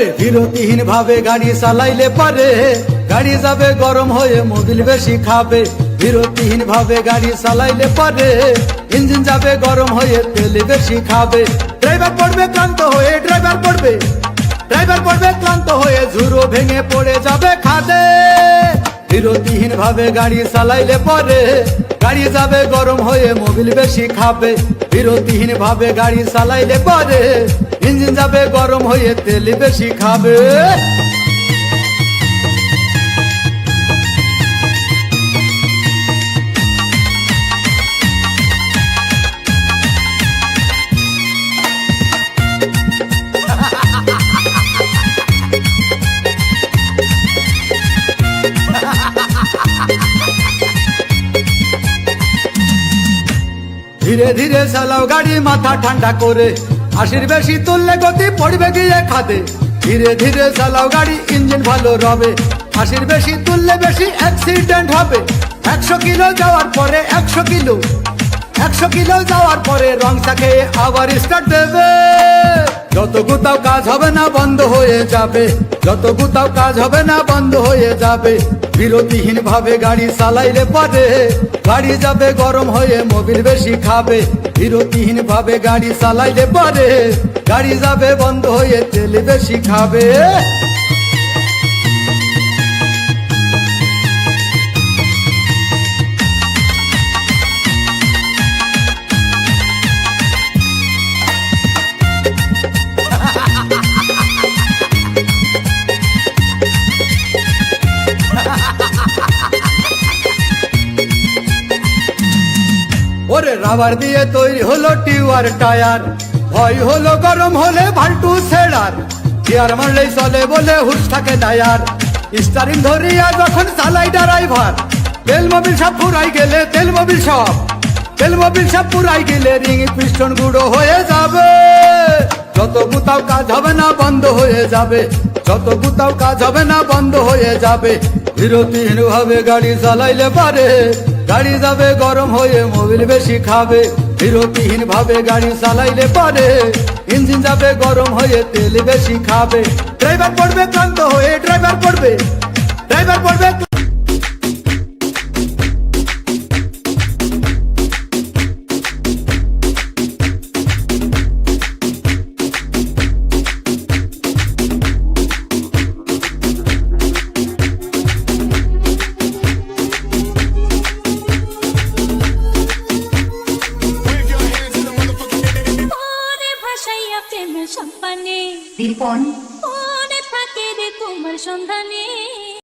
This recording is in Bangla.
ওরে বিরতিহীন ভাবে গাড়ি চালাইলে পারে গাড়ি যাবে গরম হয়ে মোবিল বেশি খাবে। বিরতিহীন ভাবে গাড়ি চালাইলে পারে ইঞ্জিন যাবে গরম হয়ে তেল বেশি খাবে। ড্রাইভার পড়বে ক্লান্ত হয়ে ড্রাইভার পড়বে ক্লান্ত হয়ে ঝুরো ভেঙে পড়ে যাবে খাদে। বিরতিহীন ভাবে গাড়ি চালাইলে পরে গাড়ি যাবে গরম হয়ে মোবিল বেশি খাবে। বিরতিহীন ভাবে গাড়ি চালাইলে পরে ইঞ্জিন যাবে গরম হয়ে তেল বেশি খাবে। ধীরে ধীরে চালাও গাড়ি মাথা ঠান্ডা করে, 80 বেশি তুললে গতি পড়বে গিয়ে খাদে। ধীরে ধীরে চালাও গাড়ি ইঞ্জিন ভালো রবে, 80 বেশি তুললে বেশি অ্যাক্সিডেন্ট হবে। 100 কিলো যাওয়ার পরে 100 কিলো যাওয়ার পরে রং চাকে আবার স্টার্ট দেবে। যত গুতাও কাজ হবে না বন্ধ হয়ে যাবে, যত গুতাও কাজ হবে না বন্ধ হয়ে যাবে। বিরতিহীন ভাবে গাড়ি চালাইলে পরে গাড়ি যাবে গরম হয়ে মোবিল বেশি খাবে। বিরতিহীন ভাবে গাড়ি চালাইলে পরে গাড়ি যাবে বন্ধ হয়ে তেল বেশি খাবে। ওরে রাবার দিয়ে তৈরি হলো টিউয়ার টায়ার, ভয় হলো গরম হলে ভাল্টু ছেড়ার। গিয়ার মারলেই চলে বলে হুশ থাকে টায়ার, স্টারিং ধরিয়া যখন চালাই ড্রাইভার। তেল মোবিল সব পুরাই গেলে তেল মোবিল সব পুরাই গেলে রিং পিস্টন গুঁড়ো হয়ে যাবে। যত গুতাও কাজ হবে না বন্ধ হয়ে যাবে, যত গুতাও কাজ হবে না বন্ধ হয়ে যাবে। বিরতিহীন ভাবে গাড়ি চালাইলে পারে গাড়ি যাবে গরম হয়ে মোবিল বেশি খাবে। বিরতিহীন ভাবে গাড়ি চালাইলে পারে ইঞ্জিন যাবে গরম হয়ে তেল বেশি খাবে। ড্রাইভার পড়বে ক্লান্ত হয়ে ড্রাইভার পড়বে সম্পানে দীপন ওরে থাকে রে তোমার সন্ধানে।